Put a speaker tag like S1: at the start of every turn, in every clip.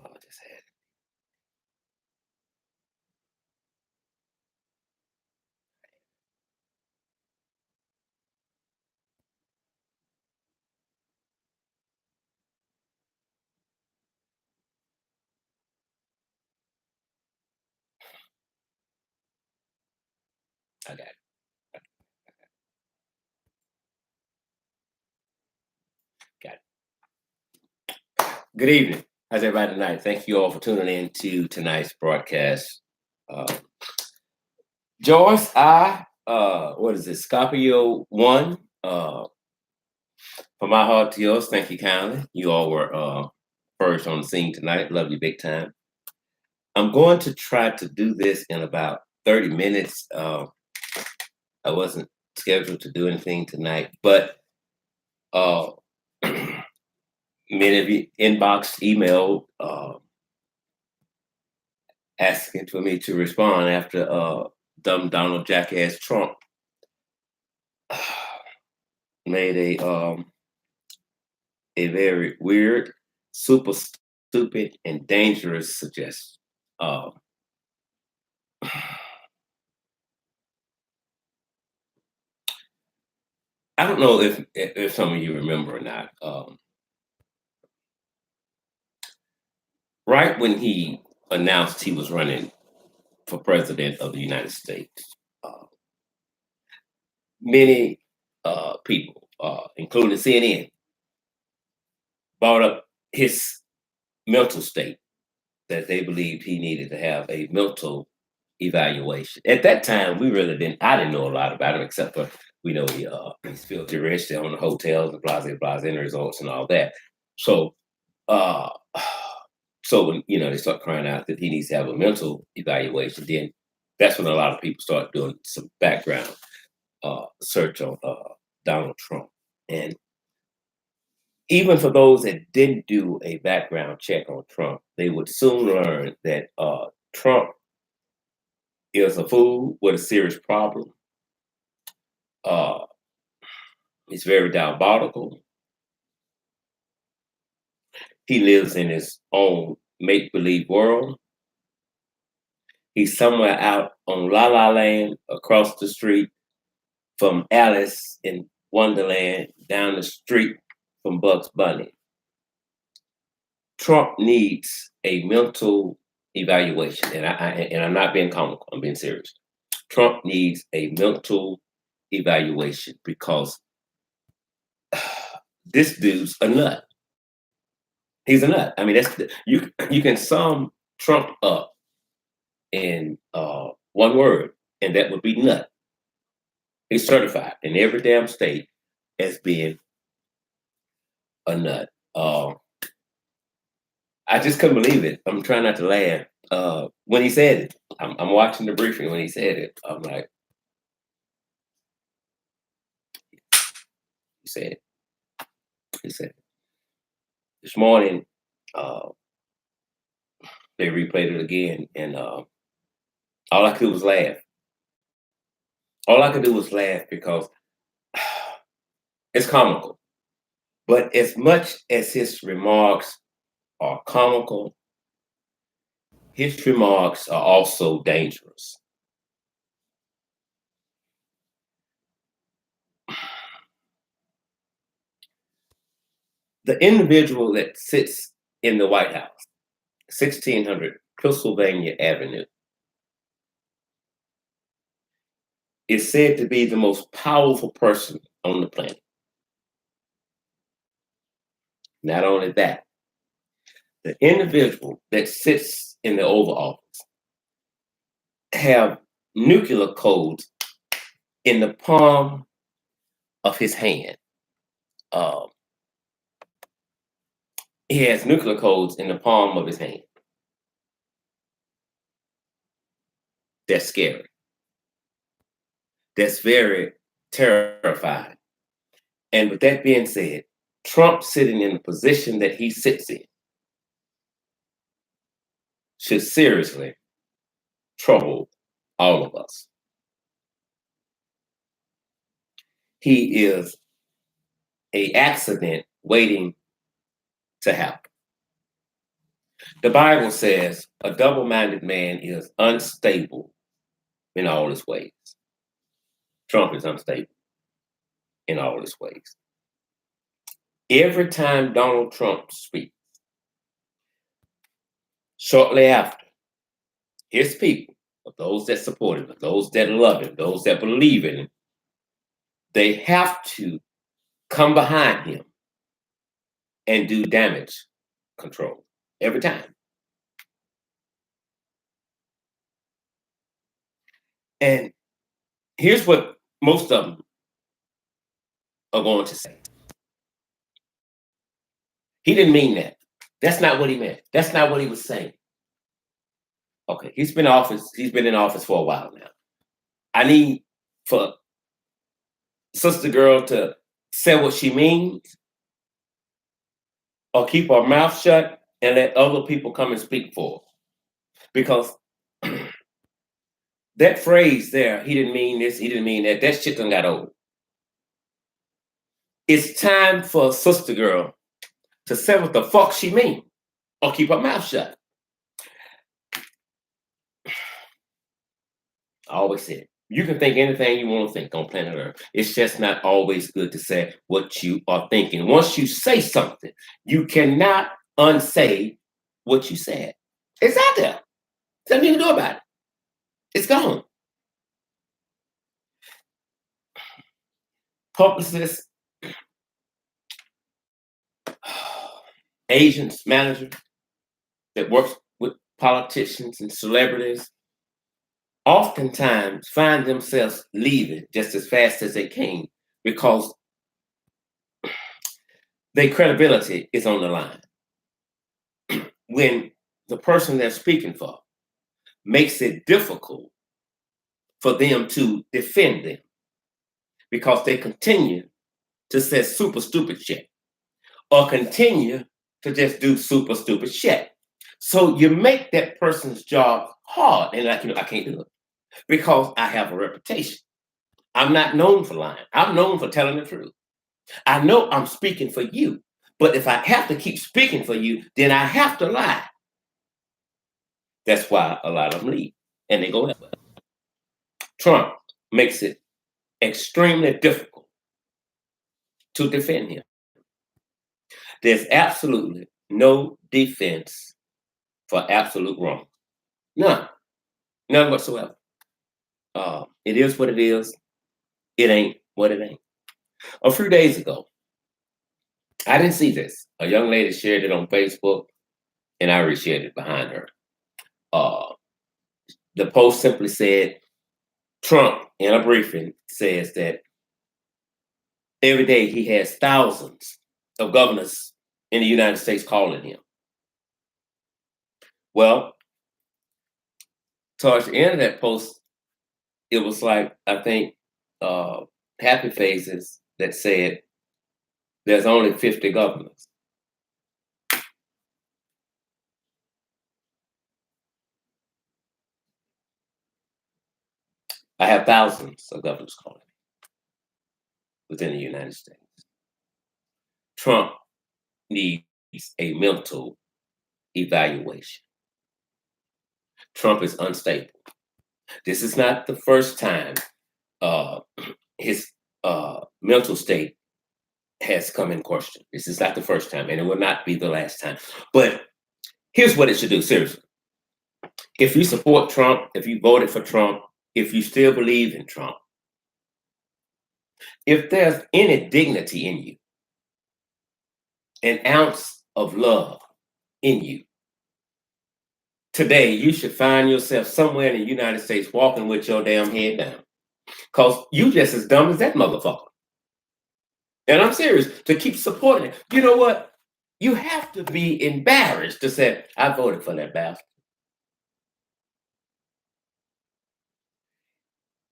S1: I just had I got it. Got it. Good evening. How's everybody tonight? Thank you all for tuning in to tonight's broadcast. Uh, Joyce, what is it? Scorpio 1. From my heart to yours, thank you kindly. You all were first on the scene tonight. Love you big time. I'm going to try to do this in about 30 minutes. I wasn't scheduled to do anything tonight, but uh, many of you inboxed, emailed, asking for me to respond after dumb Donald Jackass Trump made a very weird, super stupid, and dangerous suggestion. I don't know if some of you remember or not. Right when he announced he was running for president of the United States, uh, many people, including CNN, brought up his mental state, that they believed he needed to have a mental evaluation. At that time, we really didn't. I didn't know a lot about him except for we know he's filthy rich. They own the hotels, the blase end resorts, and all that. So, uh, so when they start crying out that he needs to have a mental evaluation, then that's when a lot of people start doing some background search on Donald Trump. And even for those that didn't do a background check on Trump, they would soon learn that Trump is a fool with a serious problem. Uh, he's very diabolical. He lives in his own make believe world. He's somewhere out on La La Land across the street from Alice in Wonderland, down the street from Bugs Bunny. Trump needs a mental evaluation, and I'm not being comical. I'm being serious. Trump needs a mental evaluation because this dude's a nut. He's a nut. I mean, you can sum Trump up in one word, and that would be nut. He's certified in every damn state as being a nut. I just couldn't believe it. I'm trying not to laugh. When he said it, I'm watching the briefing when he said it. I'm like, he said it. He said it. This morning, they replayed it again, and all I could do was laugh. All I could do was laugh because it's comical. But as much as his remarks are comical, his remarks are also dangerous. The individual that sits in the White House, 1600 Pennsylvania Avenue, is said to be the most powerful person on the planet. Not only that, the individual that sits in the Oval Office have nuclear codes in the palm of his hand. Uh, he has nuclear codes in the palm of his hand. That's scary. That's very terrifying. And with that being said, Trump sitting in the position that he sits in should seriously trouble all of us. He is an accident waiting to happen. The Bible says a double-minded man is unstable in all his ways. Trump is unstable in all his ways. Every time Donald Trump speaks, shortly after, his people, those that support him, those that love him, those that believe in him, they have to come behind him and do damage control every time. And here's what most of them are going to say. He didn't mean that. That's not what he meant. That's not what he was saying. Okay, he's been in office for a while now. I need for Sister Girl to say what she means or keep her mouth shut and let other people come and speak for her. Because that phrase there, he didn't mean this, he didn't mean that, that shit done got old. It's time for Sister Girl to say what the fuck she mean or keep her mouth shut. I always said, you can think anything you want to think on planet Earth. It's just not always good to say what you are thinking. Once you say something, you cannot unsay what you said. It's out there. Nothing you can do about it. It's gone. Publicists, agents, managers that work with politicians and celebrities oftentimes find themselves leaving just as fast as they came because their credibility is on the line. When the person they're speaking for makes it difficult for them to defend them because they continue to say super stupid shit or continue to just do super stupid shit. So you make that person's job hard. And like, I can't do it because I have a reputation. I'm not known for lying. I'm known for telling the truth. I know I'm speaking for you, but if I have to keep speaking for you, then I have to lie. That's why a lot of them leave and they go that way. Trump makes it extremely difficult to defend him. There's absolutely no defense for absolute wrong. None. None whatsoever. It is what it is. It ain't what it ain't. A few days ago, I didn't see this. A young lady shared it on Facebook, and I reshared it behind her. The post simply said, Trump, in a briefing, says that every day he has thousands of governors in the United States calling him. Well, towards the end of that post, it was like, I think, happy faces that said, there's only 50 governors. I have thousands of governors calling me within the United States. Trump needs a mental evaluation. Trump is unstable. This is not the first time his mental state has come in question. This is not the first time, and it will not be the last time. But here's what it should do, seriously. If you support Trump, if you voted for Trump, if you still believe in Trump, if there's any dignity in you, an ounce of love in you, today, you should find yourself somewhere in the United States walking with your damn head down. Because you just as dumb as that motherfucker. And I'm serious, to keep supporting it. You know what? You have to be embarrassed to say, I voted for that bastard.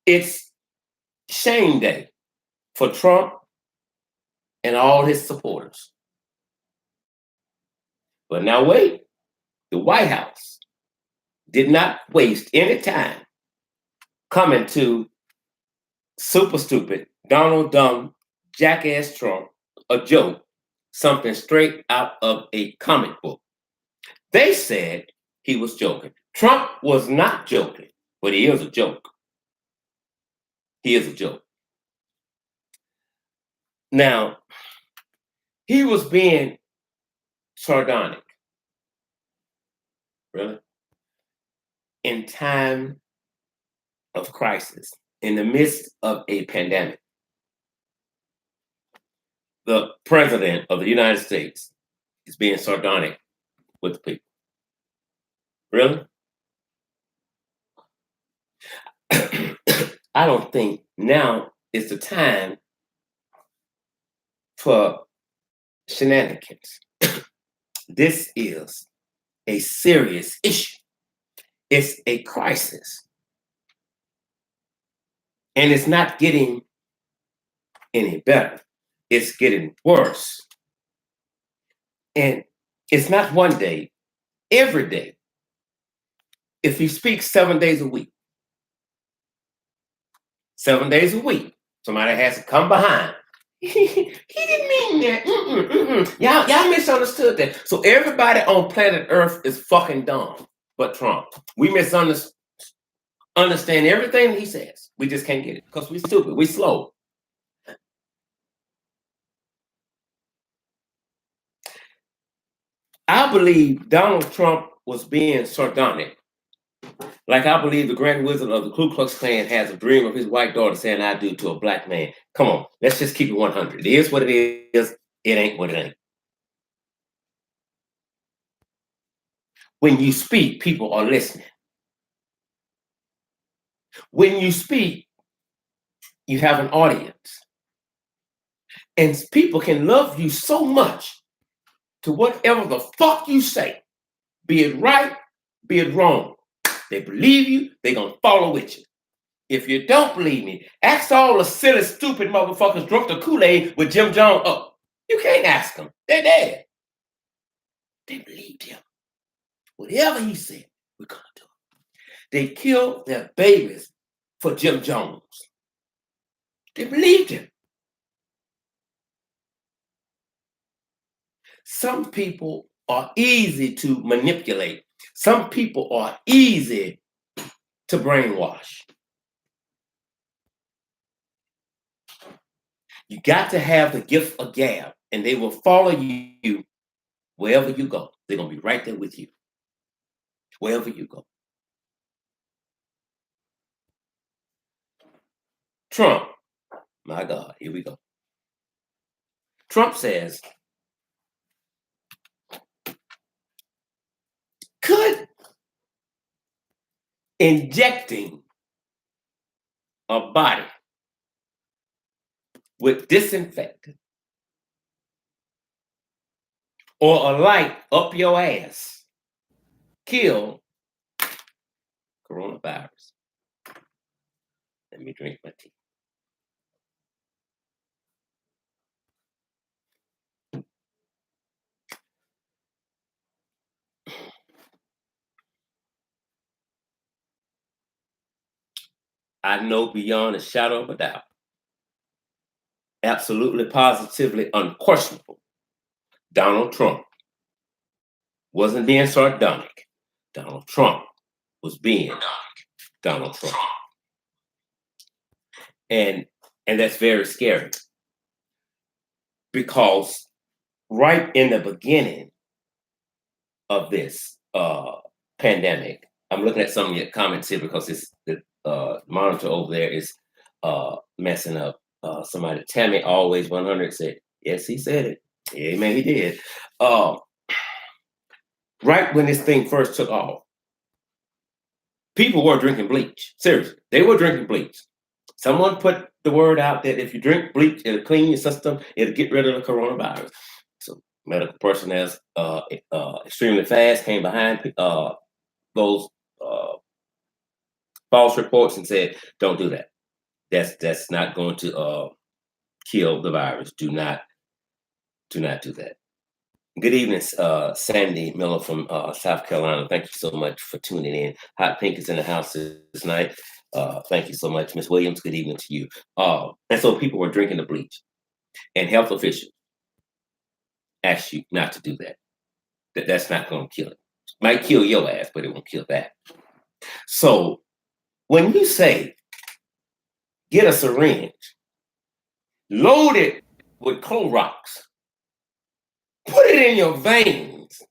S1: It's shame day for Trump and all his supporters. But now wait, the White House did not waste any time coming to super stupid Donald Dumb jackass Trump a joke, something straight out of a comic book. They said he was joking. Trump was not joking, but he is a joke. He is a joke. Now, he was being sardonic, really, in time of crisis, in the midst of a pandemic. The president of the United States is being sardonic with the people. Really? I don't think now is the time for shenanigans. This is a serious issue. It's a crisis. And it's not getting any better. It's getting worse. And it's not one day, every day. If you speak 7 days a week, 7 days a week, somebody has to come behind. He didn't mean that. Y'all misunderstood that. So everybody on planet Earth is fucking dumb but Trump. We misunderstand everything he says. We just can't get it because we're stupid. We're slow. I believe Donald Trump was being sardonic. Like I believe the Grand Wizard of the Ku Klux Klan has a dream of his white daughter saying I do to a black man. Come on, let's just keep it 100. It is what it is. It ain't what it ain't. When you speak, people are listening. When you speak, you have an audience. And people can love you so much to whatever the fuck you say, be it right, be it wrong. They believe you, they're going to follow with you. If you don't believe me, ask all the silly, stupid motherfuckers drunk the Kool-Aid with Jim Jones up. You can't ask them. They're dead. They believed him. Whatever he said, we're going to do it. They killed their babies for Jim Jones. They believed him. Some people are easy to manipulate. Some people are easy to brainwash. You got to have the gift of gab, and they will follow you wherever you go. They're going to be right there with you, wherever you go. Trump, my God, here we go. Trump says, could injecting a body with disinfectant or a light up your ass kill coronavirus? Let me drink my tea. I know beyond a shadow of a doubt, absolutely, positively, unquestionable, Donald Trump wasn't being sardonic. Donald Trump was being Donald Trump. And that's very scary because right in the beginning of this pandemic, I'm looking at some of your comments here because it's the monitor over there is messing up. Somebody, Tammy Always 100 said, yes, he said it. Amen, he did. Right when this thing first took off, People were drinking bleach. Seriously, they were drinking bleach. Someone put the word out that if you drink bleach, it'll clean your system, it'll get rid of the coronavirus. So, medical person that's extremely fast came behind those uh, false reports and said, "Don't do that. That's not going to kill the virus. Do not do that." Good evening, Sandy Miller from South Carolina. Thank you so much for tuning in. Hot Pink is in the house this night. Thank you so much, Miss Williams. Good evening to you. And so people were drinking the bleach, and health officials asked you not to do that. That's not going to kill it. Might kill your ass, but it won't kill that. So when you say get a syringe, load it with Clorox, put it in your veins,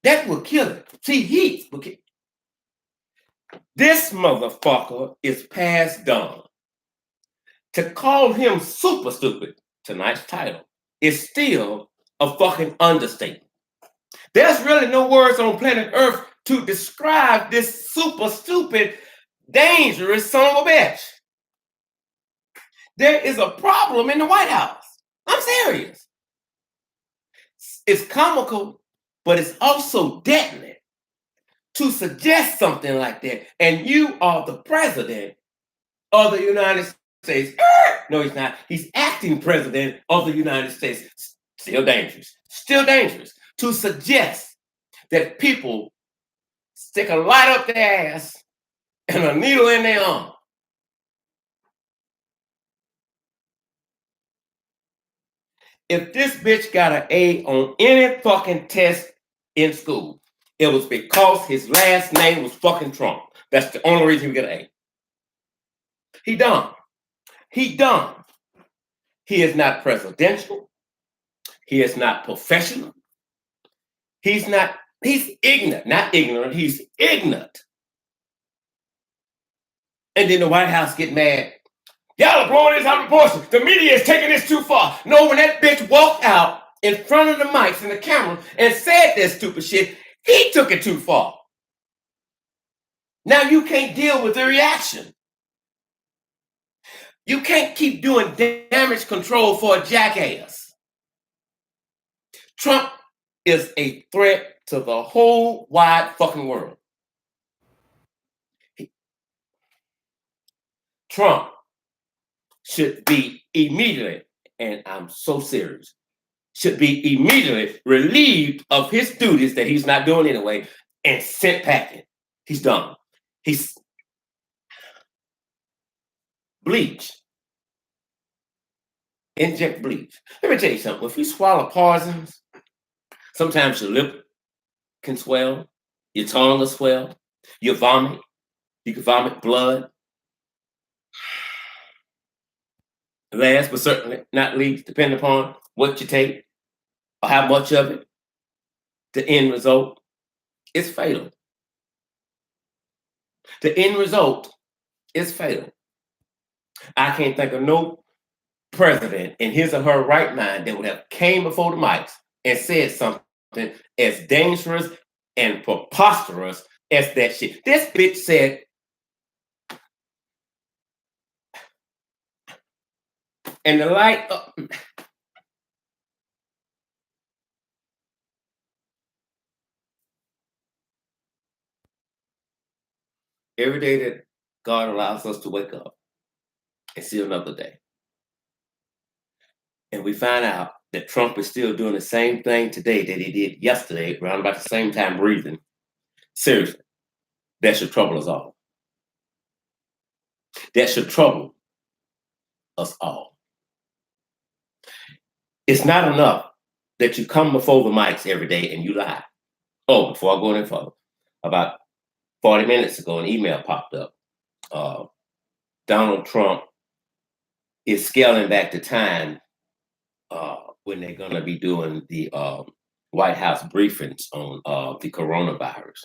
S1: that will kill it. See, heat will kill it. This motherfucker is past done. To call him super stupid, tonight's title, is still a fucking understatement. There's really no words on planet Earth to describe this super stupid, dangerous son of a bitch. There is a problem in the White House. I'm serious. It's comical, but it's also deadly to suggest something like that. And you are the president of the United States. No, he's not. He's acting president of the United States. Still dangerous. Still dangerous to suggest that people stick a light up their ass and a needle in their arm. If this bitch got an A on any fucking test in school, it was because his last name was fucking Trump. That's the only reason he got an A. He dumb. He dumb. He is not presidential. He is not professional. He's ignorant. Not ignorant, he's ignorant. And then the White House get mad. Y'all are blowing this out of proportion. The media is taking this too far. No, when that bitch walked out in front of the mics and the camera and said that stupid shit, he took it too far. Now you can't deal with the reaction. You can't keep doing damage control for a jackass. Trump is a threat to the whole wide fucking world. Trump should be immediately, and I'm so serious, should be immediately relieved of his duties that he's not doing anyway and sent packing. He's done. He's bleach. Inject bleach. Let me tell you something. If you swallow poisons, sometimes your lip can swell, your tongue will swell, you vomit, you can vomit blood. Last but certainly not least, depending upon what you take or how much of it, the end result is fatal. The end result is fatal. I can't think of no president in his or her right mind that would have came before the mics and said something as dangerous and preposterous as that shit. This bitch said, and the light up. Every day that God allows us to wake up and see another day. And we find out that Trump is still doing the same thing today that he did yesterday, around about the same time breathing. Seriously, that should trouble us all. That should trouble us all. It's not enough that you come before the mics every day and you lie. Oh, before I go any further, about 40 minutes ago, an email popped up. Donald Trump is scaling back the time when they're going to be doing the White House briefings on the coronavirus.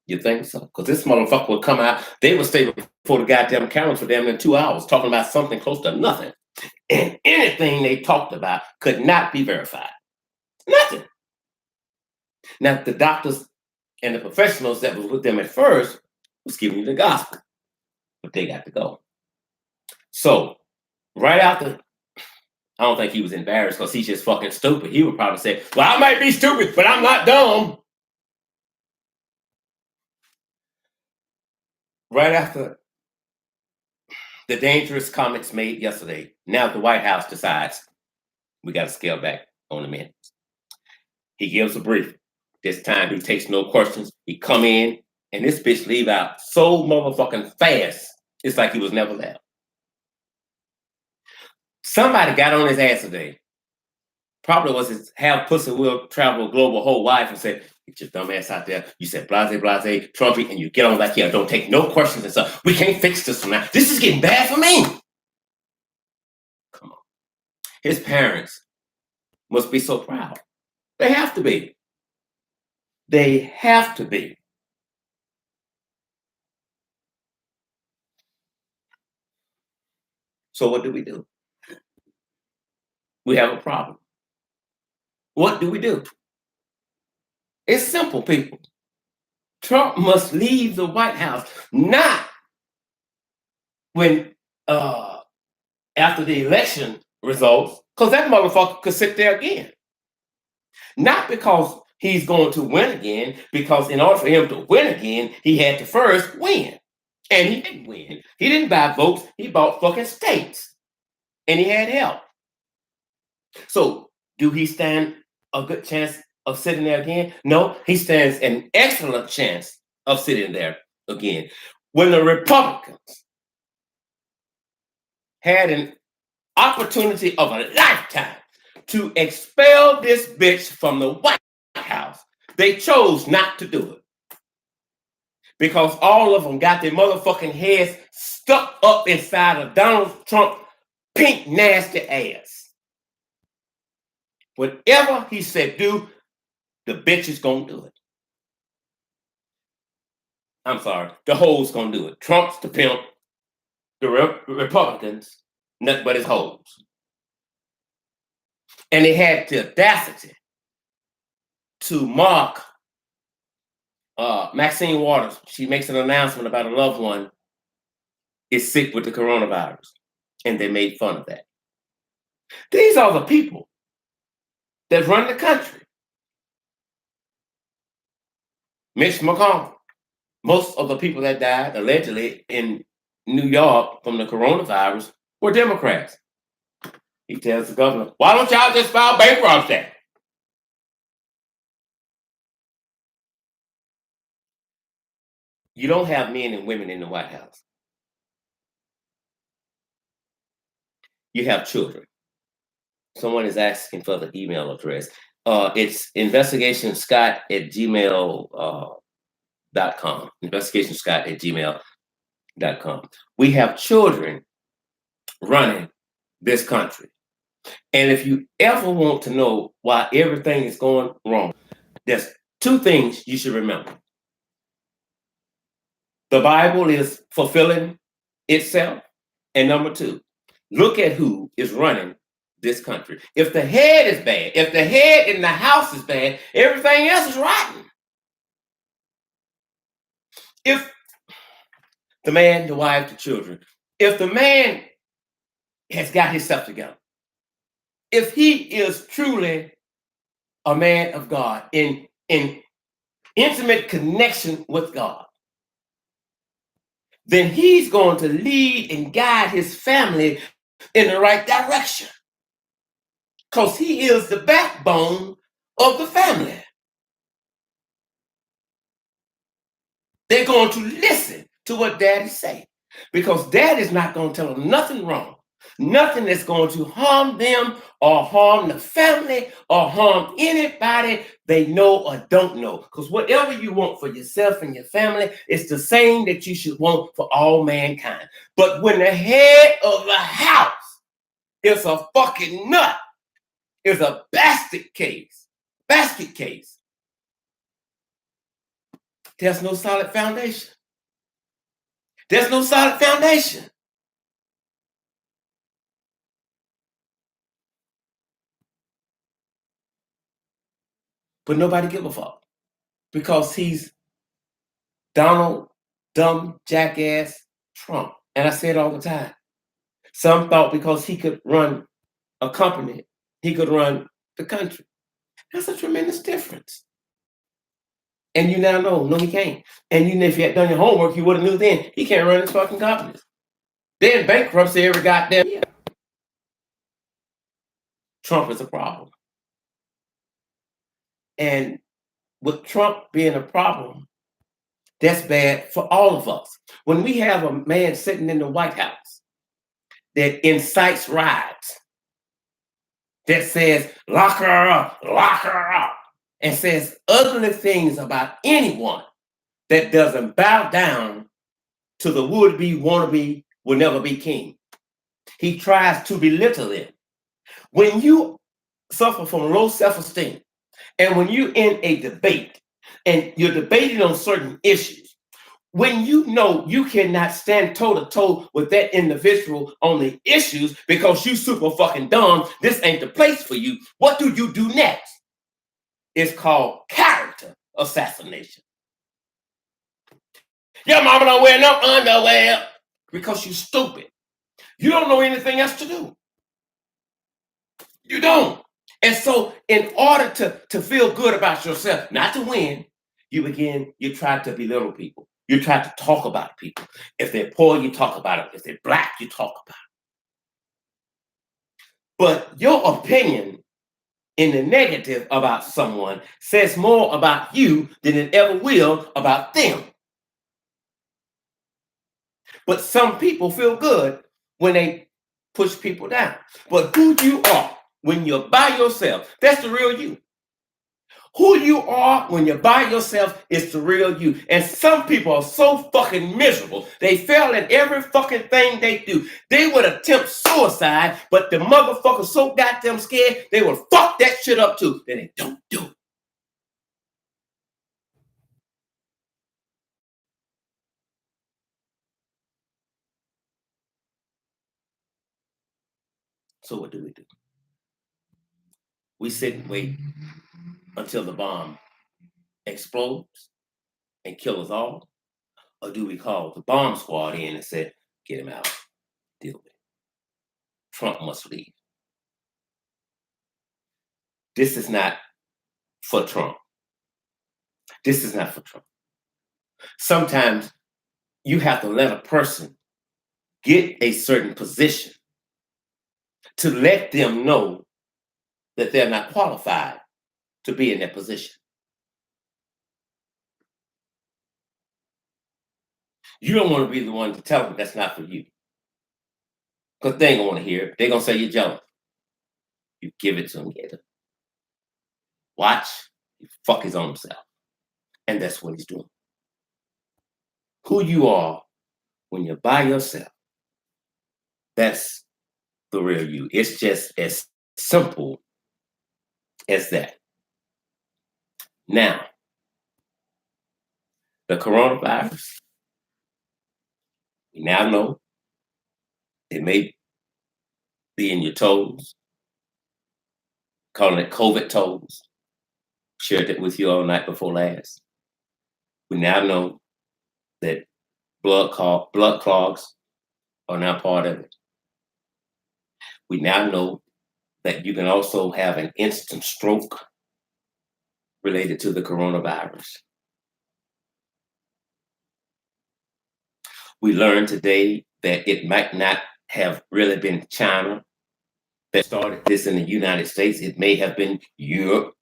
S1: You think so? Because this motherfucker would come out, they would stay before the goddamn cameras for damn near 2 hours talking about something close to nothing. And anything they talked about could not be verified. Nothing. Now, the doctors and the professionals that was with them at first was giving you the gospel, but they got to go. So right after, I don't think he was embarrassed because he's just fucking stupid. He would probably say, well, I might be stupid, but I'm not dumb. Right after the dangerous comments made yesterday, now the White House decides we got to scale back on the minutes. He gives a brief. This time he takes no questions. He come in and this bitch leave out so motherfucking fast. It's like he was never there. Somebody got on his ass today. Probably was his have pussy will travel global whole wife and said, get your dumb ass out there. You said blase, blase, Trumpy, and you get on back here. Don't take no questions and stuff. We can't fix this from now. This is getting bad for me. Come on. His parents must be so proud. They have to be. They have to be. So what do? We have a problem. What do we do? It's simple, people. Trump must leave the White House, not when after the election results, because that motherfucker could sit there again. Not because he's going to win again, because in order for him to win again, he had to first win. And he didn't win. He didn't buy votes, he bought fucking states. And he had help. So, do he stand a good chance of sitting there again? No, he stands an excellent chance of sitting there again. When the Republicans had an opportunity of a lifetime to expel this bitch from the White House, they chose not to do it. Because all of them got their motherfucking heads stuck up inside of Donald Trump pink nasty ass. Whatever he said do, the bitch is gonna do it. I'm sorry, the hoes gonna do it. Trump's the pimp, the Republicans, nothing but his hoes. And they had the audacity to mock Maxine Waters. She makes an announcement about a loved one is sick with the coronavirus, and they made fun of that. These are the people that run the country. Mitch McConnell. Most of the people that died allegedly in New York from the coronavirus were Democrats. He tells the governor, why don't y'all just file bankruptcy? You don't have men and women in the White House. You have children. Someone is asking for the email address. It's investigationscott@gmail.com. Investigationscott@gmail.com. We have children running this country. And if you ever want to know why everything is going wrong, there's two things you should remember. The Bible is fulfilling itself. And number two, look at who is running this country. If the head is bad, if the head in the house is bad, everything else is rotten. If the man, the wife, the children, if the man has got himself together, if he is truly a man of God in intimate connection with God, then he's going to lead and guide his family in the right direction. Because he is the backbone of the family. They're going to listen to what daddy say. Because daddy's not going to tell them nothing wrong. Nothing that's going to harm them or harm the family or harm anybody they know or don't know. Because whatever you want for yourself and your family, it's the same that you should want for all mankind. But when the head of the house is a fucking nut, is a basket case, there's no solid foundation. There's no solid foundation. But nobody give a fuck because he's Donald dumb jackass Trump. And I say it all the time. Some thought because he could run a company, he could run the country. That's a tremendous difference. And you now know, no, he can't. And you know, if you had done your homework, you would have knew then he can't run his fucking companies. They're in bankruptcy every goddamn year. Trump is a problem. And with Trump being a problem, that's bad for all of us. When we have a man sitting in the White House that incites riots, that says, lock her up, and says ugly things about anyone that doesn't bow down to the would-be, wannabe, will never be king. He tries to belittle them. When you suffer from low self-esteem, and when you're in a debate, and you're debating on certain issues, when you know you cannot stand toe-to-toe with that individual on the issues because you super fucking dumb, this ain't the place for you, what do you do next? It's called character assassination. Your mama don't wear no underwear because you're stupid. You don't know anything else to do. You don't. And so in order to feel good about yourself, not to win, you try to belittle people. You try to talk about people. If they're poor, you talk about it. If they're black, you talk about it. But your opinion in the negative about someone says more about you than it ever will about them. But some people feel good when they push people down. But who you are when you're by yourself, that's the real you. Who you are when you're by yourself is the real you. And some people are so fucking miserable. They fail at every fucking thing they do. They would attempt suicide, but the motherfucker's so goddamn scared, they will fuck that shit up too. Then they don't do it. So what do? We sit and wait until the bomb explodes and kill us all? Or do we call the bomb squad in and say, get him out, deal with it? Trump must leave. This is not for Trump. This is not for Trump. Sometimes you have to let a person get a certain position to let them know that they're not qualified to be in that position. You don't want to be the one to tell them that's not for you. Because they ain't going to want to hear it. They're going to say you're jealous. You give it to them, get it. Watch, he fuck his own self. And that's what he's doing. Who you are when you're by yourself, that's the real you. It's just as simple as that. Now, the coronavirus, we now know it may be in your toes, calling it COVID toes. Shared it with you all night before last. We now know that blood clogs are now part of it. We now know that you can also have an instant stroke related to the coronavirus. We learned today that it might not have really been China that started this in the United States. It may have been Europe,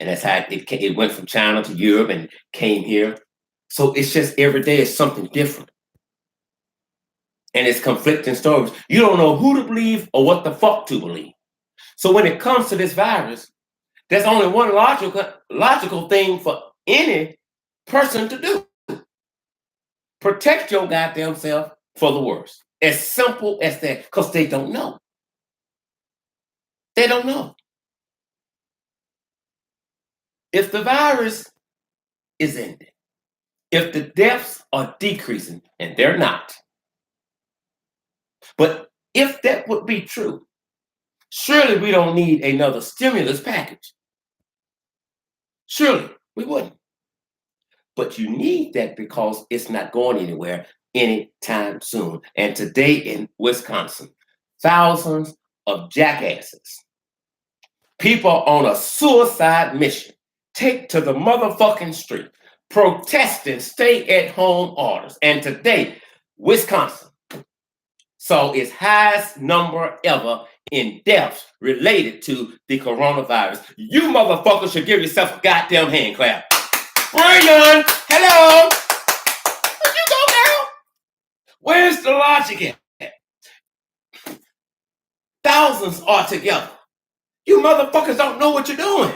S1: and that's how it went from China to Europe and came here. So it's just every day is something different. And it's conflicting stories. You don't know who to believe or what the fuck to believe. So when it comes to this virus, there's only one logical thing for any person to do. Protect your goddamn self for the worst. As simple as that, because they don't know. They don't know. If the virus is ending, if the deaths are decreasing, and they're not, but if that would be true, surely we don't need another stimulus package. Surely we wouldn't. But you need that because it's not going anywhere anytime soon. And today in Wisconsin, thousands of jackasses, people on a suicide mission, take to the motherfucking street, protesting stay-at-home orders. And today, Wisconsin saw its highest number ever in deaths related to the coronavirus. You motherfuckers should give yourself a goddamn hand clap. Brilliant! Hello! Where'd you go, girl? Where's the logic at? Thousands are together. You motherfuckers don't know what you're doing.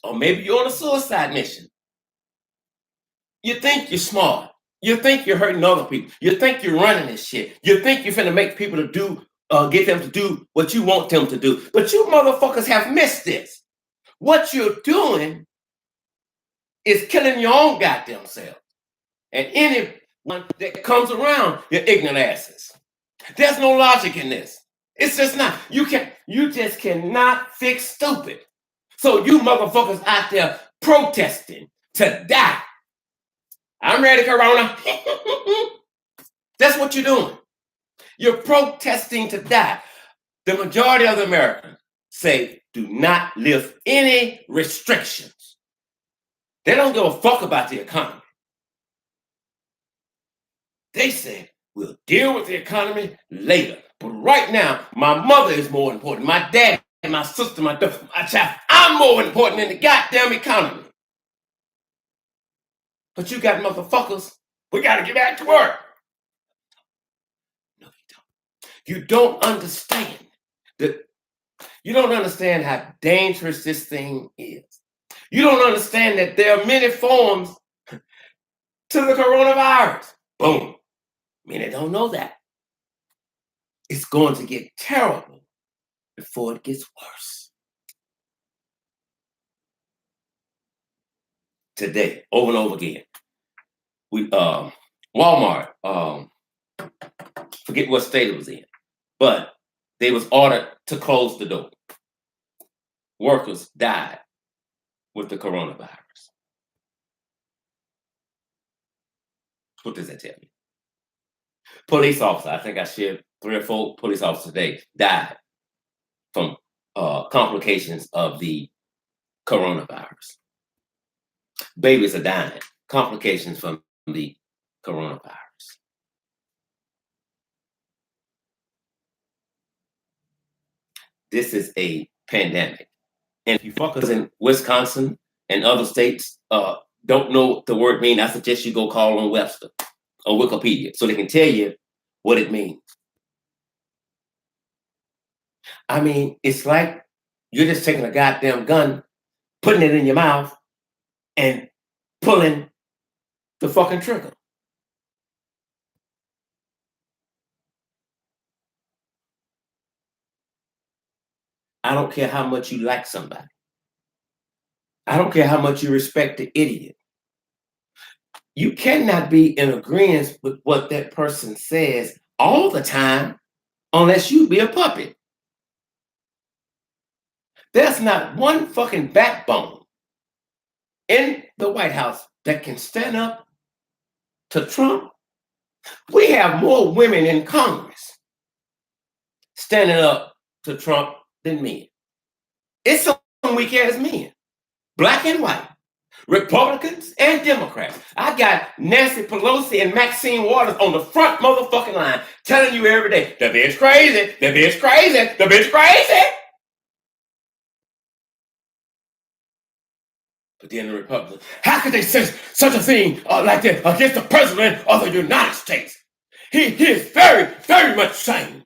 S1: Or maybe you're on a suicide mission. You think you're smart. You think you're hurting other people. You think you're running this shit. You think you're finna make people to do, get them to do what you want them to do. But you motherfuckers have missed this. What you're doing is killing your own goddamn self. And anyone that comes around your ignorant asses. There's no logic in this. It's just not. You just cannot fix stupid. So you motherfuckers out there protesting to die. I'm ready, Corona. That's what you're doing. You're protesting to die. The majority of the Americans say do not lift any restrictions. They don't give a fuck about the economy. They say we'll deal with the economy later. But right now, my mother is more important. My dad, my sister, my child. I'm more important than the goddamn economy. But you got motherfuckers, we got to get back to work. No, you don't. You don't understand. You don't understand how dangerous this thing is. You don't understand that there are many forms to the coronavirus. Boom. Many don't know that. It's going to get terrible before it gets worse. Today, over and over again, Walmart, forget what state it was in, but they was ordered to close the door. Workers died with the coronavirus. What does that tell you? Police officer, I think I shared 3 or 4 police officers today died from complications of the coronavirus. Babies are dying, complications from the coronavirus. This is a pandemic. And if you fuckers in Wisconsin and other states don't know what the word means, I suggest you go call on Webster or Wikipedia so they can tell you what it means. I mean, it's like you're just taking a goddamn gun, putting it in your mouth, and pulling the fucking trigger. I don't care how much you like somebody. I don't care how much you respect the idiot. You cannot be in agreement with what that person says all the time unless you be a puppet. There's not one fucking backbone in the White House that can stand up to Trump. We have more women in Congress standing up to Trump than men. It's some weak ass men, black and white, Republicans and Democrats. I got Nancy Pelosi and Maxine Waters on the front motherfucking line telling you every day, the bitch crazy, the bitch crazy, the bitch crazy. But then the Republicans, how could they say such a thing like that against the president of the United States? He is very, very much sane.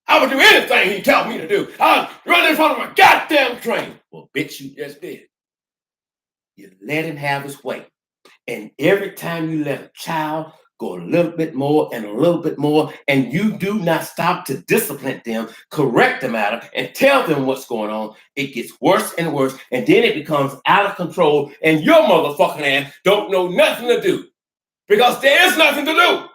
S1: I would do anything he tells me to do. I'll run in front of a goddamn train. Well, bitch, you just did. You let him have his way. And every time you let a child go a little bit more and a little bit more, and you do not stop to discipline them, correct the matter, and tell them what's going on, it gets worse and worse, and then it becomes out of control, and your motherfucking ass don't know nothing to do. Because there is nothing to do.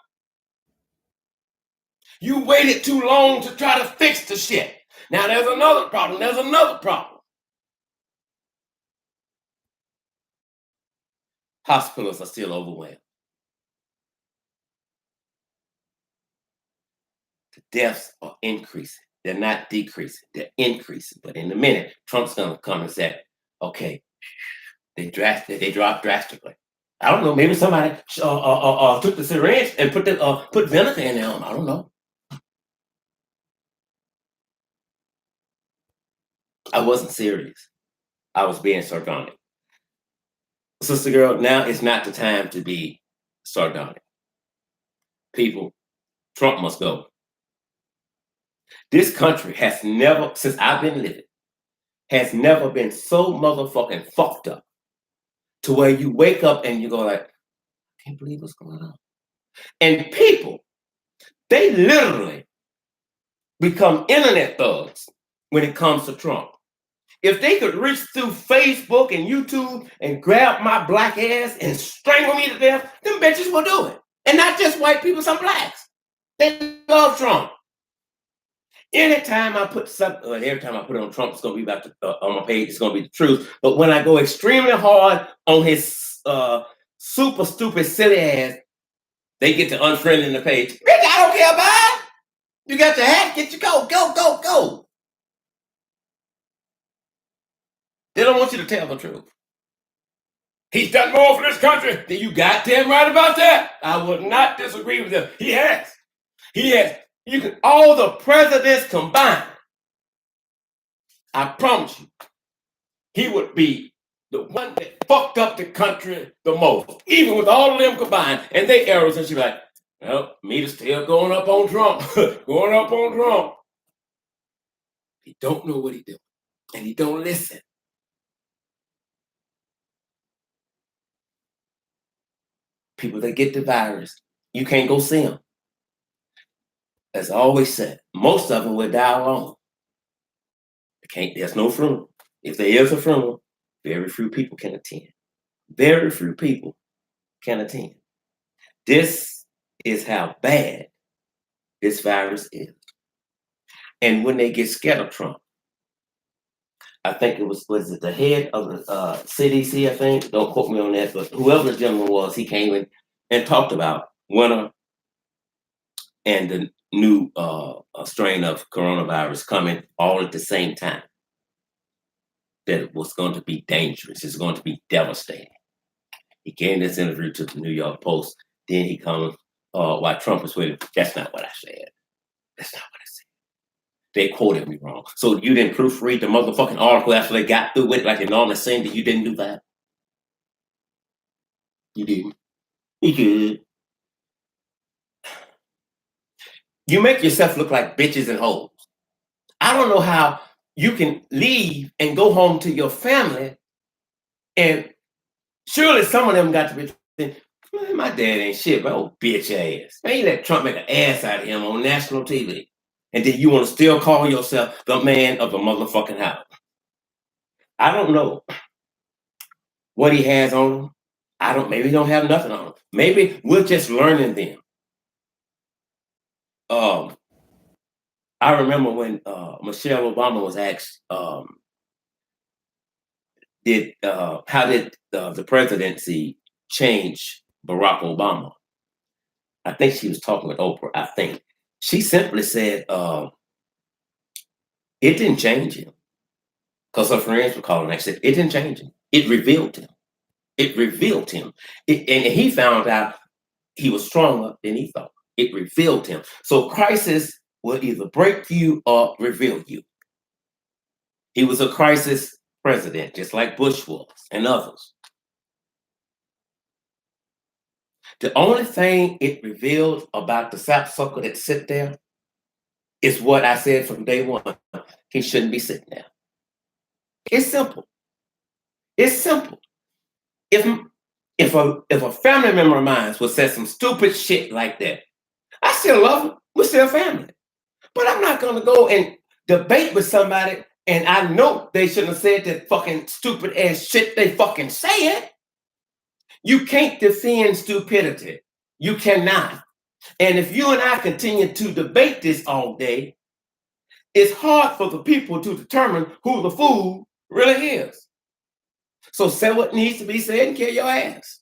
S1: You waited too long to try to fix the shit. Now there's another problem. There's another problem. Hospitals are still overwhelmed. The deaths are increasing. They're not decreasing. They're increasing. But in a minute, Trump's going to come and say, okay, they dropped drastically. I don't know. Maybe somebody took the syringe and put vinegar in them. I don't know. I wasn't serious. I was being sardonic. Sister girl, now it's not the time to be sardonic. People, Trump must go. This country has never, since I've been living, has never been so motherfucking fucked up to where you wake up and you go like, I can't believe what's going on. And people, they literally become internet thugs when it comes to Trump. If they could reach through Facebook and YouTube and grab my black ass and strangle me to death, them bitches will do it. And not just white people, some blacks. They love Trump. Anytime I put something, every time I put it on Trump, it's going to be about on my page, it's going to be the truth. But when I go extremely hard on his super stupid, silly ass, they get to unfriending the page. Bitch, I don't care about it. You got your hat, get your coat, go. They don't want you to tell the truth. He's done more for this country. Then you goddamn right about that. I would not disagree with them. He has. You can all the presidents combined. I promise you, he would be the one that fucked up the country the most, even with all of them combined. And they arrows, and she's like, well, meter's still going up on Trump, going up on Trump. He don't know what he's doing, and he don't listen. People that get the virus, you can't go see them. As I always said, most of them will die alone. There's no funeral. If there is a funeral, very few people can attend. Very few people can attend. This is how bad this virus is. And when they get scared of Trump, I think it was it the head of the CDC, I think, don't quote me on that, but whoever the gentleman was, he came in and talked about winter and the new strain of coronavirus coming all at the same time. That it was going to be dangerous. It's going to be devastating. He gave this interview to the New York Post. Then he comes while Trump is with him. That's not what I said. That's not what I said. They quoted me wrong. So you didn't proofread the motherfucking article after they got through with it like they normally saying that you didn't do that? You didn't. You did. You make yourself look like bitches and hoes. I don't know how you can leave and go home to your family, and surely some of them got to be thinking, man, my dad ain't shit, but old bitch ass. Man, you let Trump make an ass out of him on national TV. And then you want to still call yourself the man of the motherfucking house. I don't know what he has on him. Maybe he don't have nothing on him. Maybe we're just learning them. I remember when Michelle Obama was asked, how did the presidency change Barack Obama? I think she was talking with Oprah. I think she simply said it didn't change him, because her friends were calling. I said it didn't change him. It revealed him. It revealed him, and he found out he was stronger than he thought. It revealed him. So crisis will either break you or reveal you. He was a crisis president, just like Bush was and others. The only thing it revealed about the sapsucker that sit there is what I said from day one. He shouldn't be sitting there. It's simple. It's simple. If a family member of mine would say some stupid shit like that, I still love him. We're still family. But I'm not going to go and debate with somebody, and I know they shouldn't have said that fucking stupid ass shit they fucking said. You can't defend stupidity. You cannot. And if you and I continue to debate this all day, it's hard for the people to determine who the fool really is. So say what needs to be said and kill your ass.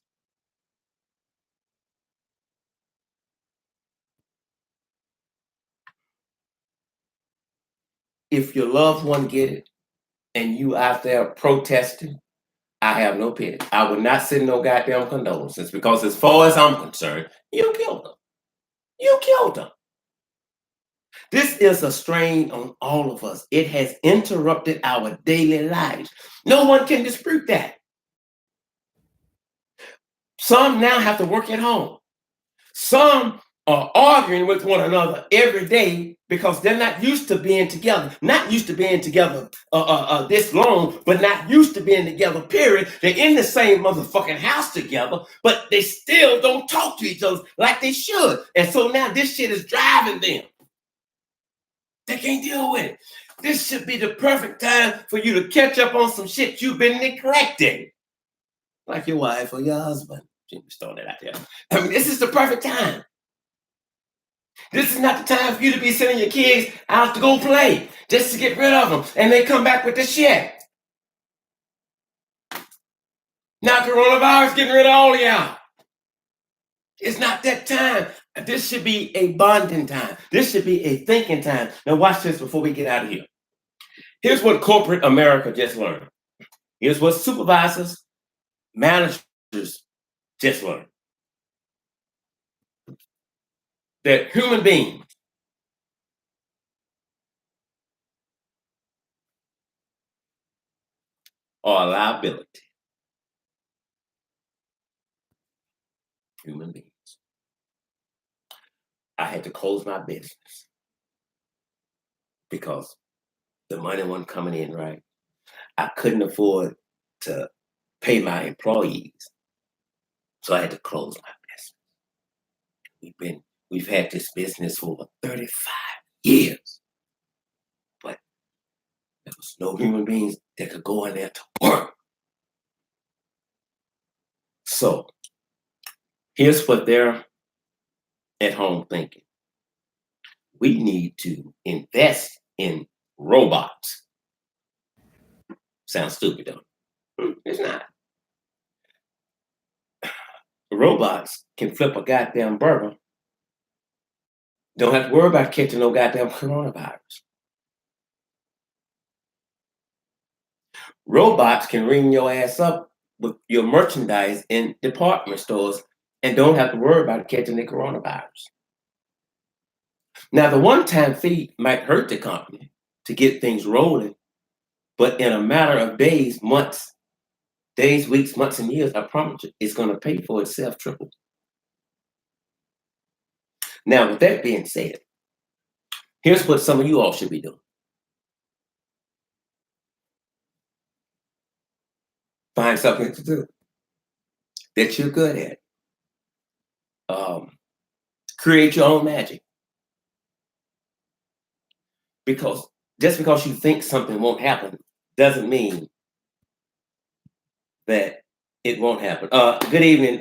S1: if your loved one get it and you out there protesting, I have no pity. I would not send no goddamn condolences because as far as I'm concerned, you killed them. You killed them. This is a strain on all of us. It has interrupted our daily lives. No one can dispute that. Some now have to work at home. Some are arguing with one another every day because they're not used to being together. Not used to being together this long, but not used to being together, period. They're in the same motherfucking house together, but they still don't talk to each other like they should. And so now this shit is driving them. They can't deal with it. This should be the perfect time for you to catch up on some shit you've been neglecting. Like your wife or your husband. Just throw that out there. I mean, this is the perfect time. This is not the time for you to be sending your kids out to go play just to get rid of them. And they come back with the shit. Now coronavirus getting rid of all of y'all. It's not that time. This should be a bonding time. This should be a thinking time. Now watch this before we get out of here. Here's what corporate America just learned. Here's what supervisors, managers just learned. That human beings are a liability. Human beings. I had to close my business because the money wasn't coming in right. I couldn't afford to pay my employees. So I had to close my business. We've had this business for over 35 years. But there was no human beings that could go in there to work. So here's what they're at home thinking. We need to invest in robots. Sounds stupid, though. It's not. Robots can flip a goddamn burger. Don't have to worry about catching no goddamn coronavirus. Robots can ring your ass up with your merchandise in department stores and don't have to worry about catching the coronavirus. Now, the one-time fee might hurt the company to get things rolling, but in a matter of days, months, weeks, months, and years, I promise you, it's going to pay for itself triple. Now, with that being said, here's what some of you all should be doing. Find something to do that you're good at. Create your own magic. Because just because you think something won't happen doesn't mean that it won't happen. Good evening,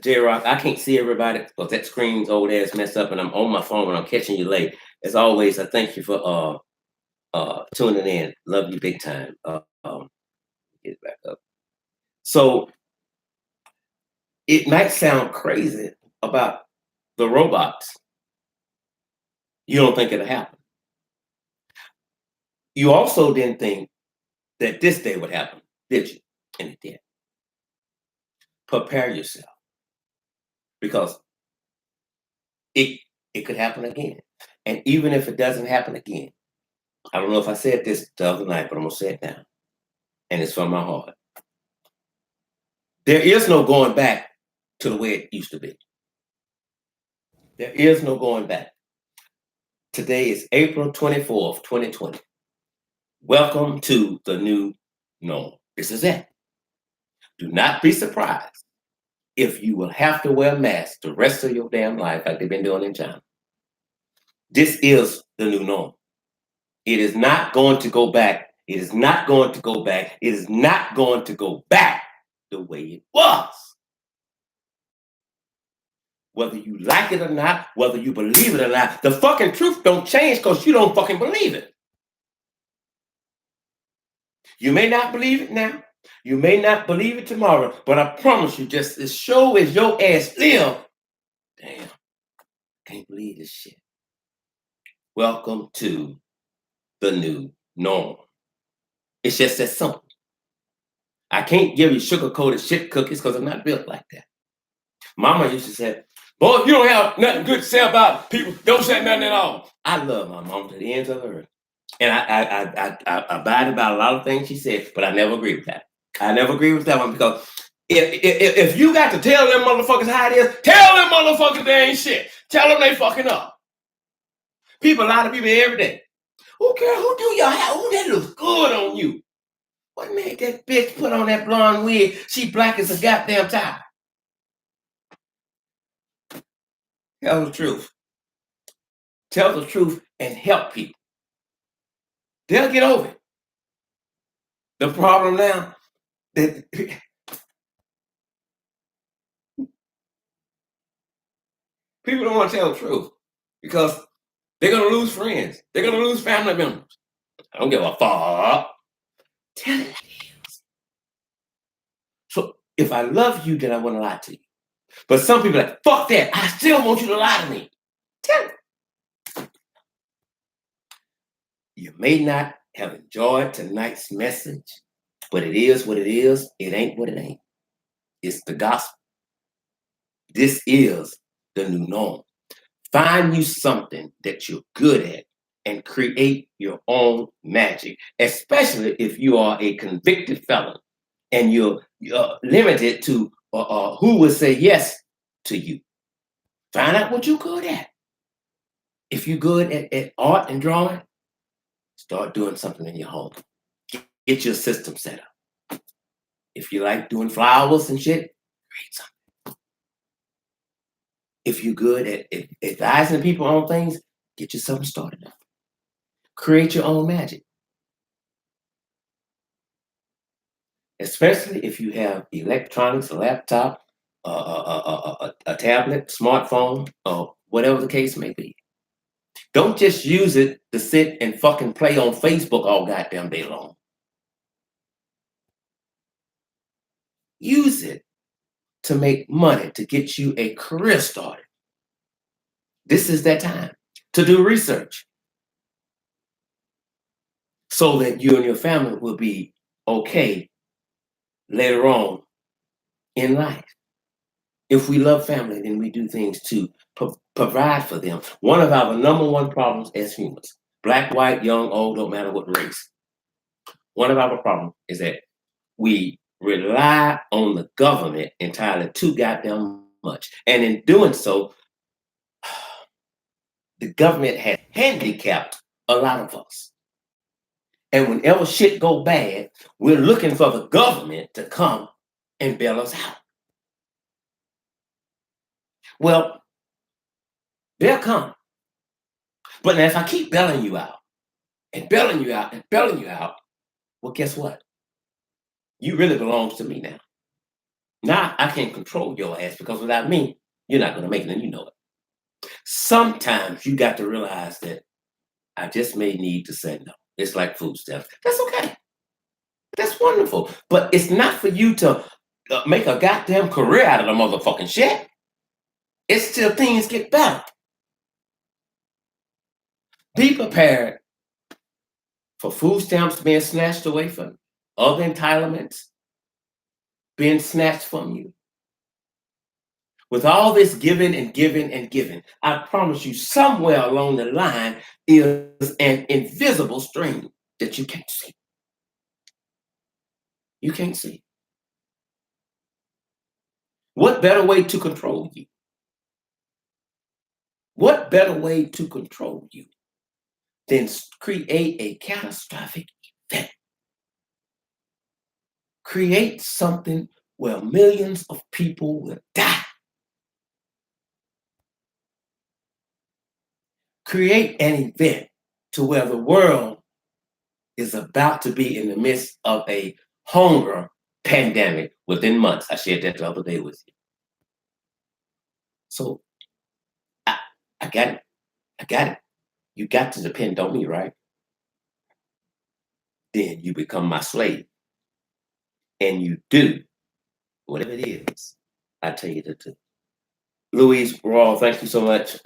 S1: J-Rock. I can't see everybody because that screen's old ass messed up and I'm on my phone and I'm catching you late. As always, I thank you for tuning in. Love you big time. Get it back up. So it might sound crazy about the robots. You don't think it'll happen. You also didn't think that this day would happen, did you? And it did. Prepare yourself because it could happen again. And even if it doesn't happen again, I don't know if I said this the other night, but I'm going to say it now. And it's from my heart. There is no going back to the way it used to be. There is no going back. Today is April 24th, 2020. Welcome to the new normal. This is it. Do not be surprised if you will have to wear masks the rest of your damn life like they've been doing in China. This is the new normal. It is not going to go back. It is not going to go back. It is not going to go back the way it was. Whether you like it or not, whether you believe it or not, the fucking truth don't change because you don't fucking believe it. You may not believe it now. You may not believe it tomorrow, but I promise you, just as sure as your ass live, damn, can't believe this shit. Welcome to the new norm. It's just that simple. I can't give you sugar-coated shit cookies because I'm not built like that. Mama used to say, boy, if you don't have nothing good to say about people, don't say nothing at all. I love my mom to the ends of the earth. And I abide by a lot of things she said, but I never agree with that. I never agree with that one because if you got to tell them motherfuckers how it is, tell them motherfuckers they ain't shit. Tell them they fucking up. People lie to people every day. Who cares? Who do your hair? Who that looks good on you? What made that bitch put on that blonde wig? She black as a goddamn tie. Tell the truth. Tell the truth and help people. They'll get over it. The problem now that people don't want to tell the truth because they're going to lose friends. They're going to lose family members. I don't give a fuck. Tell it like it is. So if I love you, then I want to lie to you. But some people are like, fuck that. I still want you to lie to me. Tell it. You may not have enjoyed tonight's message, but it is what it is. It ain't what it ain't. It's the gospel. This is the new norm. Find you something that you're good at and create your own magic, especially if you are a convicted felon and you're limited to who will say yes to you. Find out what you're good at. If you're good at art and drawing, start doing something in your home. Get your system set up. If you like doing flowers and shit, create something. If you're good at advising people on things, get you something started up. Create your own magic. Especially if you have electronics, a laptop, a tablet, smartphone, or whatever the case may be. Don't just use it to sit and fucking play on Facebook all goddamn day long. Use it to make money, to get you a career started. This is that time to do research so that you and your family will be okay later on in life. If we love family, then we do things to provide for them. One of our number one problems as humans, black, white, young, old, don't matter what race. One of our problems is that we rely on the government entirely too goddamn much. And in doing so, the government has handicapped a lot of us. And whenever shit go bad, we're looking for the government to come and bail us out. Well, they'll come. But now if I keep bailing you out and bailing you out and bailing you out, well, guess what? You really belongs to me now. Now I can't control your ass because without me, you're not going to make it and you know it. Sometimes you got to realize that I just may need to say no. It's like food stamps. That's okay. That's wonderful. But it's not for you to make a goddamn career out of the motherfucking shit. It's till things get better. Be prepared for food stamps being snatched away from you, other entitlements being snatched from you. With all this giving and giving and giving, I promise you, somewhere along the line is an invisible string that you can't see. You can't see. What better way to control you? What better way to control you than create a catastrophic event? Create something where millions of people will die. Create an event to where the world is about to be in the midst of a hunger pandemic within months. I shared that the other day with you. So I got it. I got it. You got to depend on me, right? Then you become my slave. And you do whatever it is I tell you to do. Louise Raw, thank you so much.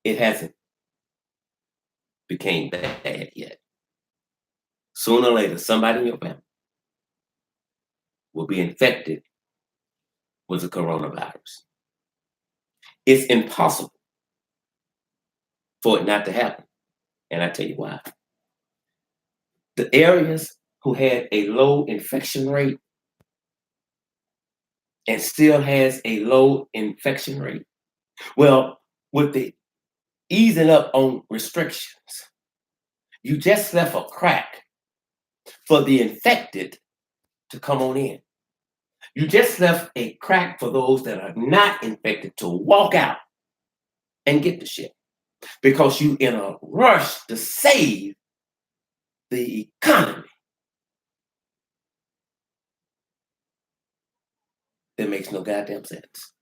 S1: it hasn't became bad yet. Sooner or later, somebody in your family will be infected with the coronavirus. It's impossible for it not to happen. And I tell you why. The areas who had a low infection rate and still has a low infection rate, well, with the easing up on restrictions, you just left a crack for the infected to come on in. You just left a crack for those that are not infected to walk out and get the shit because you in a rush to save the economy. That makes no goddamn sense.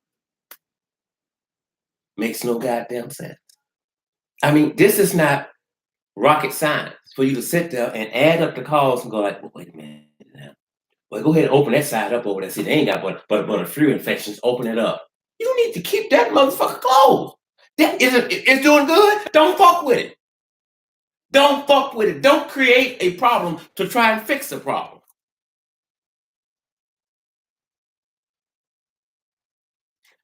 S1: Makes no goddamn sense. I mean, this is not rocket science for you to sit there and add up the calls and go like, well, wait a minute now. Well, go ahead and open that side up over there. See, they ain't got but a few infections. Open it up. You need to keep that motherfucker closed. That isn't it's doing good. Don't fuck with it. Don't fuck with it. Don't create a problem to try and fix the problem.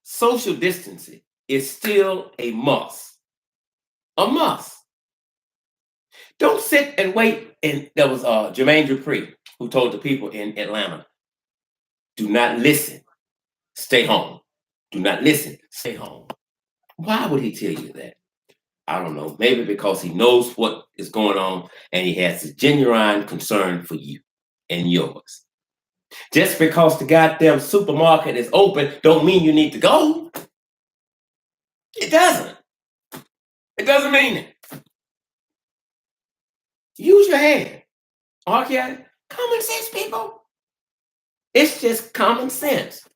S1: Social distancing is still a must. A must. Don't sit and wait. And there was Jermaine Dupree who told the people in Atlanta, do not listen, stay home. Do not listen, stay home. Why would he tell you that? I don't know. Maybe because he knows what is going on and he has a genuine concern for you and yours. Just because the goddamn supermarket is open don't mean you need to go. It doesn't. It doesn't mean it. Use your head. Okay? Common sense, people. It's just common sense.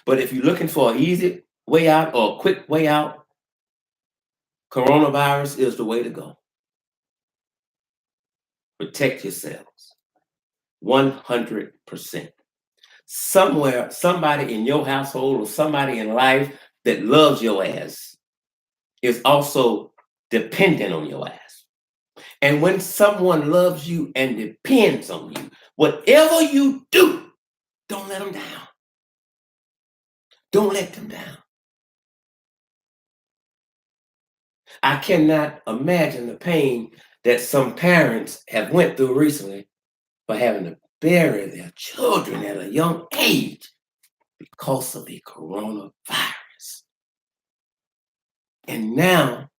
S1: But if you're looking for an easy way out or a quick way out, coronavirus is the way to go. Protect yourselves. 100%. Somewhere, somebody in your household or somebody in life that loves your ass is also dependent on your ass. And when someone loves you and depends on you, whatever you do, don't let them down. Don't let them down. I cannot imagine the pain that some parents have went through recently for having to bury their children at a young age because of the coronavirus. And now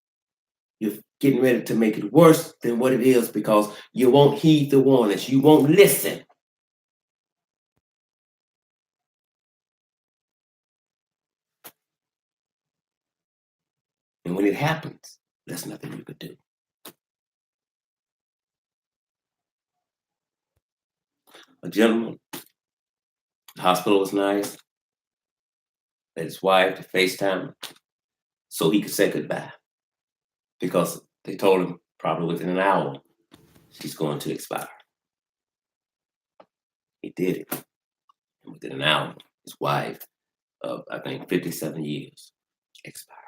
S1: you're getting ready to make it worse than what it is because you won't heed the warnings. You won't listen. And when it happens, there's nothing you could do. A gentleman, the hospital was nice, let his wife to FaceTime so he could say goodbye because they told him probably within an hour she's going to expire. He did it. And within an hour, his wife of, I think, 57 years expired.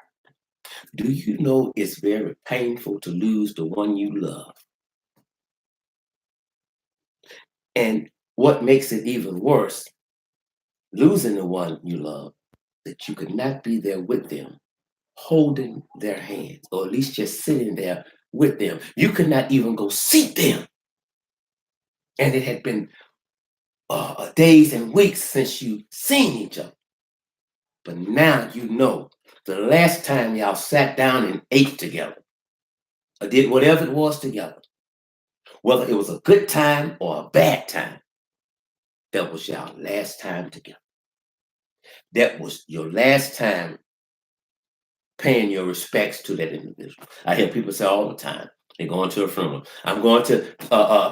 S1: Do you know it's very painful to lose the one you love? And what makes it even worse, losing the one you love, that you could not be there with them, holding their hands, or at least just sitting there with them. You could not even go see them. And it had been days and weeks since you seen each other. But now you know the last time y'all sat down and ate together, or did whatever it was together, whether it was a good time or a bad time, that was your last time together. That was your last time paying your respects to that individual. I hear people say all the time, they're going to a funeral. I'm going to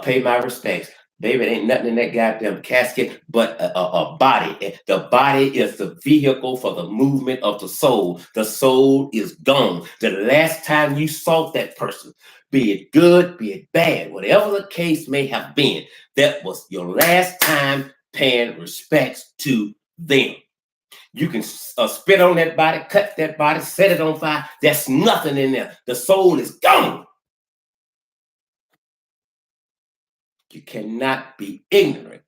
S1: pay my respects. Baby, it ain't nothing in that goddamn casket but a body. The body is the vehicle for the movement of the soul. The soul is gone. The last time you saw that person, be it good, be it bad, whatever the case may have been, that was your last time paying respects to them. You can spit on that body, cut that body, set it on fire. There's nothing in there. The soul is gone. You cannot be ignorant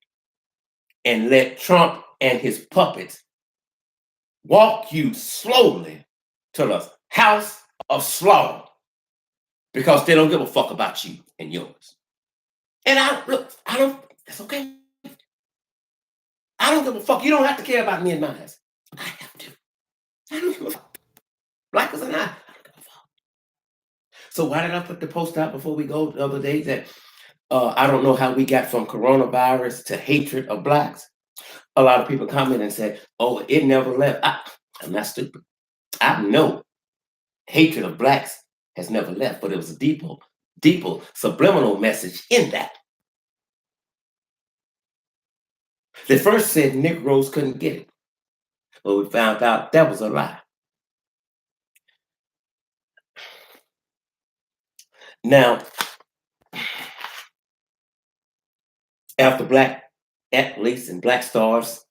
S1: and let Trump and his puppets walk you slowly to the house of slaughter because they don't give a fuck about you and yours. And that's okay. I don't give a fuck. You don't have to care about me and mine. I have to. I don't give a fuck. Black as an eye. I don't give a fuck. So why did I put the post out before we go the other day that I don't know how we got from coronavirus to hatred of blacks? A lot of people comment and said, oh, it never left. I'm not stupid. I know hatred of blacks has never left, but it was a deeper subliminal message in that. They first said Negroes couldn't get it, but we found out that was a lie. Now, after black athletes and black stars,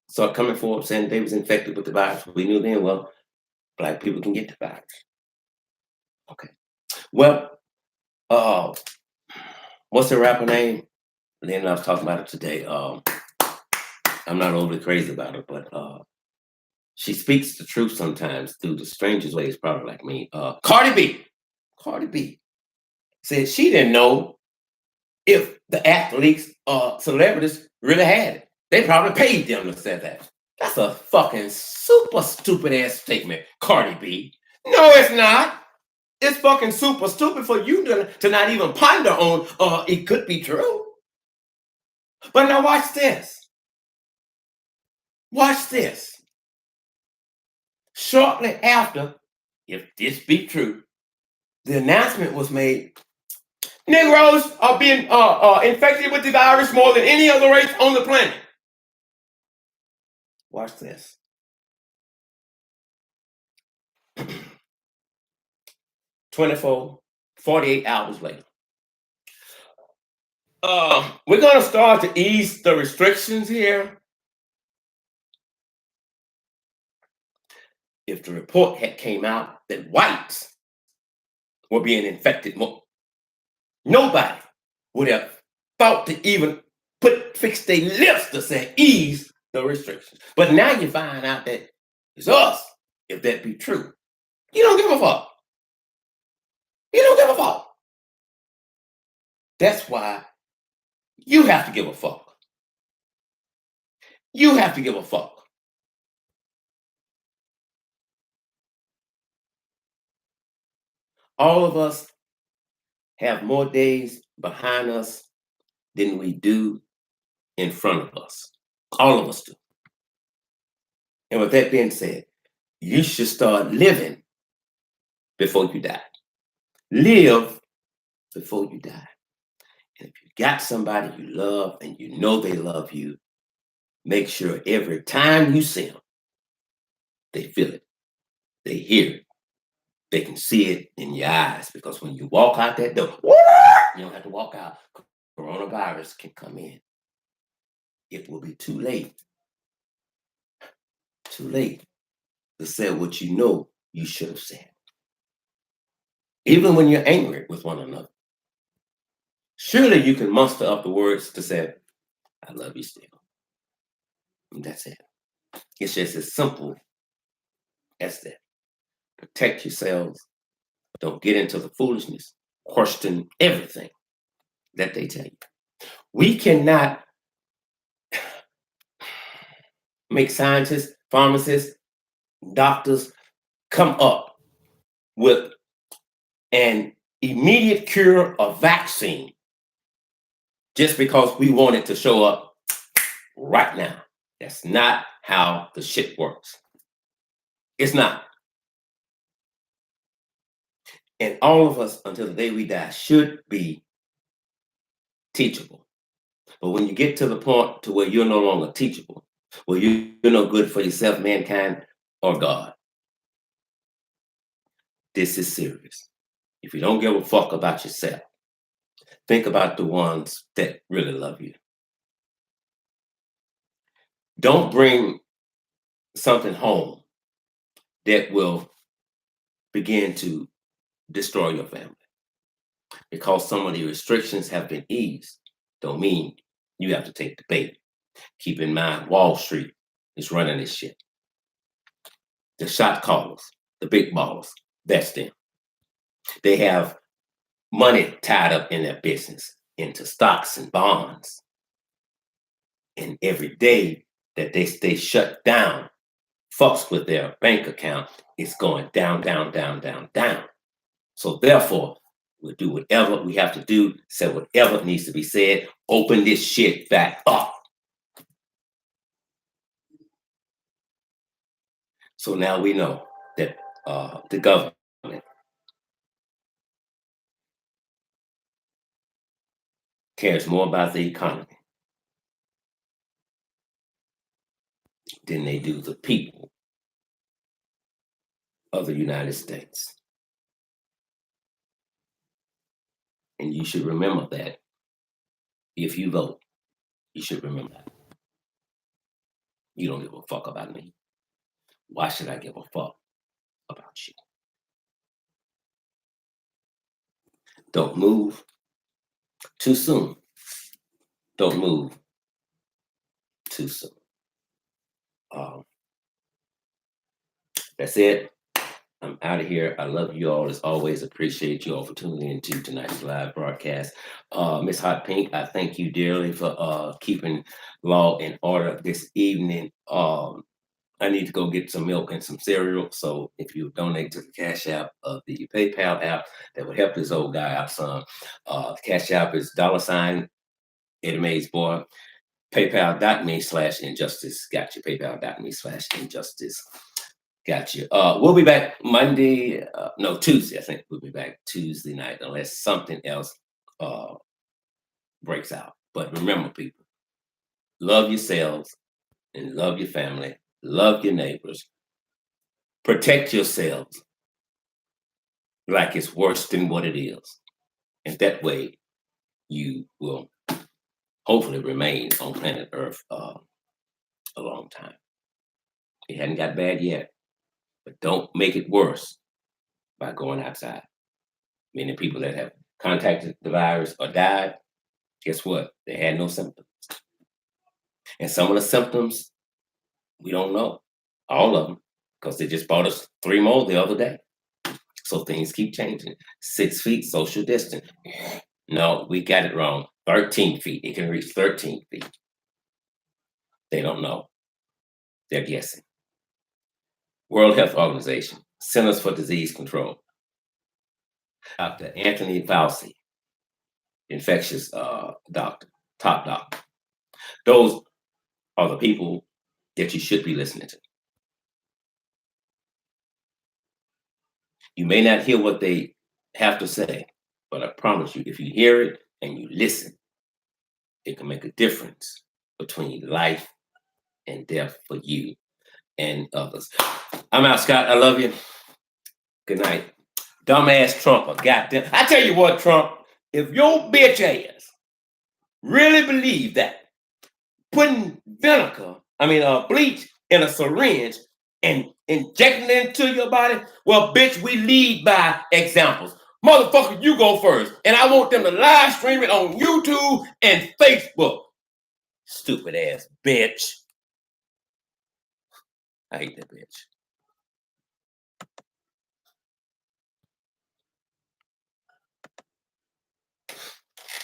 S1: started coming forward saying they was infected with the virus, we knew then, well, black people can get the virus. Okay. Well, what's the rapper name? Then I was talking about it today. I'm not overly crazy about her, but she speaks the truth sometimes through the strangest ways, probably like me. Cardi B said she didn't know if the athletes or celebrities really had it. They probably paid them to say that. That's a fucking super stupid ass statement, Cardi B. No, it's not. It's fucking super stupid for you to not even ponder on it could be true. But now watch this. Watch this. Shortly after, if this be true, the announcement was made, Negroes are being infected with the virus more than any other race on the planet. Watch this. 48 hours later. We're going to start to ease the restrictions here. If the report had came out that whites were being infected more, nobody would have thought to even fix their lips to say ease the restrictions. But now you find out that it's us, if that be true. You don't give a fuck. You don't give a fuck. That's why you have to give a fuck. You have to give a fuck. All of us have more days behind us than we do in front of us. All of us do. And with that being said, you should start living before you die. Live before you die. And if you got somebody you love and you know they love you, make sure every time you see them, they feel it, they hear it, they can see it in your eyes. Because when you walk out that door, you don't have to walk out. Coronavirus can come in. It will be too late. Too late to say what you know you should have said. Even when you're angry with one another. Surely you can muster up the words to say, I love you still. And that's it. It's just as simple as that. Protect yourselves. Don't get into the foolishness. Question everything that they tell you. We cannot make scientists, pharmacists, doctors come up with an immediate cure or vaccine just because we want it to show up right now. That's not how the shit works. It's not. And all of us, until the day we die, should be teachable. But when you get to the point to where you're no longer teachable, well, you're no good for yourself, mankind, or God. This is serious. If you don't give a fuck about yourself, think about the ones that really love you. Don't bring something home that will begin to destroy your family. Because some of the restrictions have been eased, don't mean you have to take the bait. Keep in mind, Wall Street is running this shit. The shot callers, the big ballers, that's them. They have money tied up in their business into stocks and bonds. And every day that they stay shut down, fucks with their bank account, it's going down, down, down, down, down. So therefore, we'll do whatever we have to do, say whatever needs to be said, open this shit back up. So now we know that the government cares more about the economy than they do the people of the United States. And you should remember that if you vote, you should remember that. You don't give a fuck about me. Why should I give a fuck about you? Don't move too soon. Don't move too soon. That's it. I'm out of here. I love you all as always. Appreciate you all for tuning into tonight's live broadcast. Miss Hot Pink, I thank you dearly for keeping law and order this evening. I need to go get some milk and some cereal. So if you donate to the Cash App of the PayPal app, that would help this old guy out some. The Cash App is $ Eddie Mays Boy. PayPal.me/injustice. Got you. PayPal.me/injustice. Got you. We'll be back Monday. No, Tuesday. I think we'll be back Tuesday night unless something else breaks out. But remember, people, love yourselves and love your family. Love your neighbors. Protect yourselves like it's worse than what it is. And that way you will hopefully remain on planet Earth a long time. It hadn't got bad yet, but don't make it worse by going outside. Many people that have contacted the virus or died, guess what? They had no symptoms. And some of the symptoms, we don't know. All of them, because they just bought us 3 more the other day. So things keep changing. 6 feet, social distance. No, we got it wrong. 13 feet. It can reach 13 feet. They don't know. They're guessing. World Health Organization, Centers for Disease Control. Dr. Anthony Fauci, infectious doctor, top doctor. Those are the people that you should be listening to. You may not hear what they have to say, but I promise you, if you hear it and you listen, it can make a difference between life and death for you and others. I'm out, Scott. I love you. Good night. Dumbass Trump, goddamn. I tell you what, Trump, if your bitch ass really believe that putting bleach in a syringe and injecting it into your body, well, bitch, we lead by examples. Motherfucker, you go first. And I want them to live stream it on YouTube and Facebook. Stupid ass bitch. I hate that bitch.